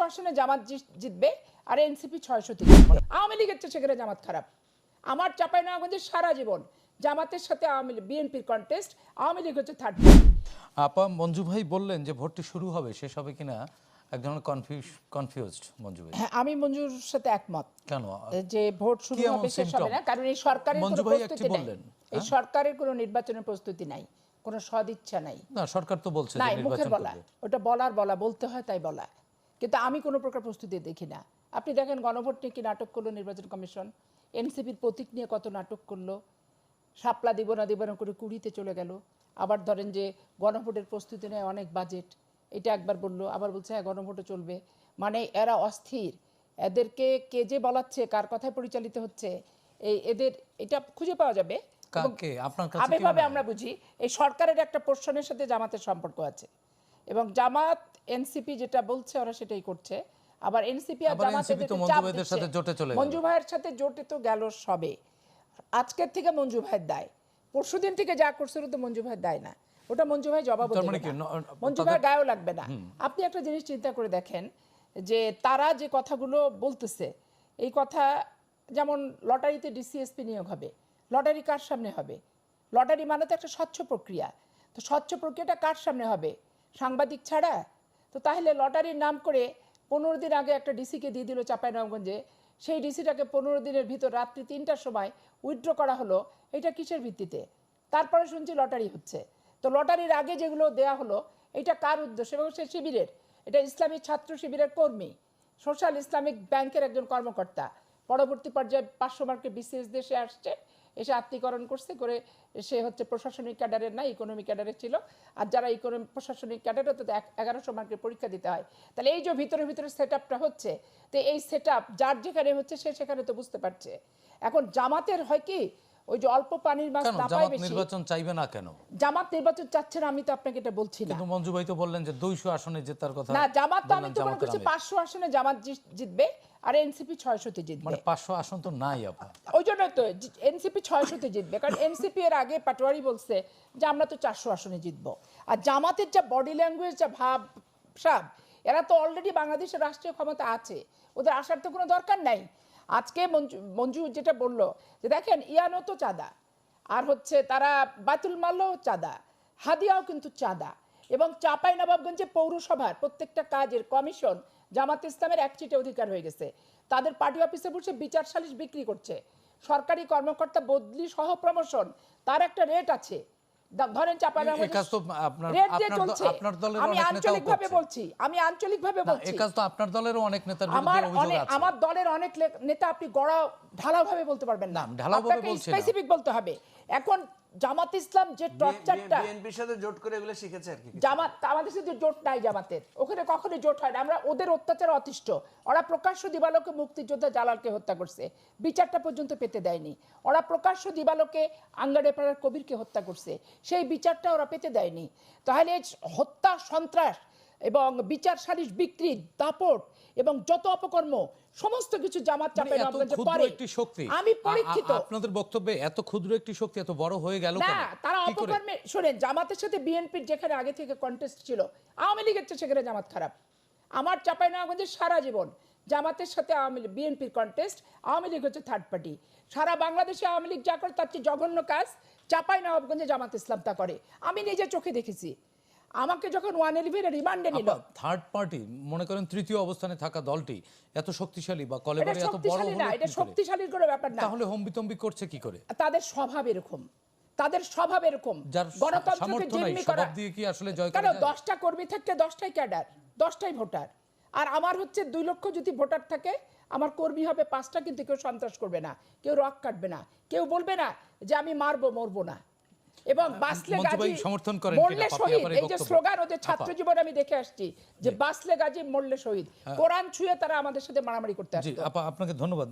আসনে জামাত জিতবে আর এনসিপি 600 জিতবে। আওয়ামী লীগের চেয়ে সেখানে জামাত খারাপ। আমার চাঁপাইনবাবগঞ্জে সারা জীবন জামাতের সাথে বিএনপির কন্টেস্ট, আওয়ামী লীগ হচ্ছে থার্ড পার্টি। আপা মঞ্জু ভাই বললেন যে ভোটটি শুরু হবে, শেষ হবে কিনা এক ধরনের কনফিউজড মঞ্জু ভাই। হ্যাঁ, আমি মঞ্জুর সাথে একমত। কেন যে ভোট শুরু হবে শেষ হবে না, কারণ এই সরকারের কোনো প্রস্তুতি নাই। এই সরকারের কোনো নির্বাচনের প্রস্তুতি নাই, কোনো সদিচ্ছা নাই। না, সরকার তো বলছে যে নির্বাচন বলা, ওটা বলা বলতে হয় তাই বলা, কিন্তু আমি কোনো প্রকার প্রস্তুতি দেখি না। আপনি দেখেন গণভোট নিয়ে কি নাটক করলো নির্বাচন কমিশন, এনসিপির প্রতীক নিয়ে কত নাটক করলো, শাপলা দিব না করে কুড়িতে চলে গেল। আবার ধরেন যে গণভোটের প্রস্তুতি নেয় অনেক বাজেট, এটা একবার বললো, আবার বলছে হ্যাঁ গণভোটও চলবে। মানে এরা অস্থির, এদেরকে কে যে বলাচ্ছে, কার কথায় পরিচালিত হচ্ছে, এদের এটা খুঁজে পাওয়া যাবে। আবেগভাবে আমরা বুঝি এই সরকারের একটা পোর্শনের সাথে জামাতের সম্পর্ক আছে, এবং জামাত এনসিপি যেটা বলছে ওরা সেটাই করছে। আবার এনসিপি আর জামাত মঞ্জু ভাইয়ের সাথে জোটে তো গেল সবে, আজকের থেকে মঞ্জু ভাইয়ের দায়, পরশুদিন থেকে যা করছে তো মঞ্জু ভাইয়ের দায় না, ওটা মঞ্জু ভাই জবাব মঞ্জু ভাই গায়েও লাগবে না। আপনি একটা জিনিস চিন্তা করে দেখেন যে তারা যে কথাগুলো বলতেছে, এই কথা যেমন লটারিতে ডিসিএসপি নিয়োগ হবে, লটারি কার সামনে হবে? লটারি মানে তো একটা স্বচ্ছ প্রক্রিয়া, তো স্বচ্ছ প্রক্রিয়াটা কার সামনে হবে? সাংবাদিক ছাড়া। তো তাহলে লটারির নাম করে 15 দিন আগে একটা ডিসিকে দিয়ে দিল চাঁপাইনবাবগঞ্জে, সেই ডিসিটাকে 15 দিনের ভিতর রাত্রি 3টার সময় উইথড্র করা হলো, এটা কিসের ভিত্তিতে? তারপরে শুনছি লটারি হচ্ছে। তো লটারির আগে যেগুলো দেয়া হলো, এটা কার উদ্দেশ্য? এবং সে শিবিরের, এটা ইসলামী ছাত্র শিবিরের কর্মী, সোশ্যাল ইসলামিক ব্যাংকের একজন কর্মকর্তা। পরবর্তী পর্যায়ে 500 মার্কে বিসিএস দেশে আসছে, এসে আত্মীকরণ করছে, করে সে হচ্ছে প্রশাসনিক ক্যাডারের না ইকোনমিক ক্যাডারের ছিল। আর যারা প্রশাসনিক ক্যাডারে তো 1100 মার্কের পরীক্ষা দিতে হয়। তাহলে এই যে ভিতরে ভিতরে সেট আপটা হচ্ছে, তো এই সেট আপ যার যেখানে হচ্ছে সে সেখানে তো বুঝতে পারছে। এখন জামাতের হয় কি, ওই যে অল্প পানির মাছ না পায় বেশি। নির্বাচন চাইবে না কেন? জামাত নির্বাচন চাচ্ছে না, আমি তো আপনাকে এটা বলছি না। কিন্তু মঞ্জু ভাই তো বললেন যে 200 আসনে জেতার কথা। না, জামাত তো আমি তো মনে করছি 500 আসনে জামাত জিতবে আর এনসিপি 600তে জিতবে। মানে 500 আসন তো নাই আপা। ওই জন্য তো এনসিপি 600তে জিতবে, কারণ এনসিপি এর আগে পাটোয়ারি বলছে যে আমরা তো 400 আসনে জিতবো। আর জামাতের যা বডি ল্যাঙ্গুয়েজ, যা ভাব সাব, এরা তো অলরেডি বাংলাদেশের রাষ্ট্রীয় ক্ষমতা আছে, ওদের আসার তো কোনো দরকার নাই। আজকে মঞ্জু যেটা বললো যে দেখেন ইয়ানো তো চাঁদা, আর হচ্ছে তারা বায়তুল মালও চাঁদা, হাদিয়াও কিন্তু চাঁদা, এবং চাঁপাইনবাবগঞ্জে পৌরসভার প্রত্যেকটা কাজের কমিশন জামাত ইসলামের এক চিটে অধিকার হয়ে গেছে। তাদের পার্টি অফিসে বসে বিচার সালিশ বিক্রি করছে। সরকারি কর্মকর্তা বদলি সহ প্রমোশন, তার একটা রেট আছে। ধরেন আমি আঞ্চলিকভাবে বলছি, আপনার দলেরও অনেক নেতার আমার দলের অনেক নেতা আপনি গড়া ঢালাওভাবে বলতে পারবেন না, স্পেসিফিক বলতে হবে। এখন জামাত ইসলাম যে টর্চারটা বিএনপির সাথে জোট করে এগুলো শিখেছে আর কি। জামাত, আমাদের সাথে জোট নাই জামাতের, ওখানে কখনোই জোট হয় না। আমরা ওদের অত্যাচার অতিষ্ঠ। ওরা প্রকাশ্য দিবালোকে মুক্তিযোদ্ধা জালালকে হত্যা করছে, বিচারটা পর্যন্ত পেতে দেয়নি। ওরা প্রকাশ্য দিবালোকে আঙ্গারেপাড়ার কবিরকে হত্যা করছে, সেই বিচারটা ওরা পেতে দেয়নি। তাহলে হত্যা, সন্ত্রাস এবং বিচার সালিশ বিক্রি, দাপট এবং যত অপকর্ম সমস্ত কিছু জামাত চাঁপাইনবাবগঞ্জে করে। আমি পরীক্ষিত। আপনাদের বক্তব্যে এত ক্ষুদ্র একটি শক্তি এত বড় হয়ে গেল কেন? না, তারা অপকর্মে, শুনেন, জামাতের সাথে বিএনপির যেখানে আগে থেকে কন্টেস্ট ছিল, আওয়ামী লীগের চেয়ে সেখানে জামাত খারাপ। আমার চাঁপাইনবাবগঞ্জে সারা জীবন জামাতের সাথে বিএনপির কন্টেস্ট, আওয়ামী লীগ হচ্ছে থার্ড পার্টি। সারা বাংলাদেশে আওয়ামী লীগ যা করে তার চেয়ে জঘন্য কাজ চাঁপাইনবাবগঞ্জে জামাত ইসলাম তা করে, আমি নিজে চোখে দেখেছি। আমাকে যখন 111 রিমান্ডে নিল, থার্ড পার্টি মনে করেন তৃতীয় অবস্থানে থাকা দলটি এত শক্তিশালী বা কলেবরে এত বড় হলো না, এটা শক্তিশালীর কোনো ব্যাপার না। তাহলে হম্বিতম্বি করছে কি করে? তাদের স্বভাব এরকম, গণতন্ত্রকে জিম্মি করা দিয়ে কি আসলে জয় করা যায়? 10টা কর্মী থাকতে 10টাই ক্যাডার, 10টাই ভোটার। আর আমার হচ্ছে 2 লক্ষ যদি ভোটার থাকে, আমার কর্মী হবে 5টা, কিন্তু কেউ সন্ত্রাস করবে না, কেউ রক কাটবে না, কেউ বলবে না যে আমি মরবো না। এবং বাসলে গাজী মরলে শহীদ, এই যে স্লোগান ওদের ছাত্র জীবন আমি দেখে আসছি, যে বাসলে গাজী মরলে শহীদ, কোরআন ছুঁয়ে তারা আমাদের সাথে মারামারি করতে আসছে। আপনাকে ধন্যবাদ।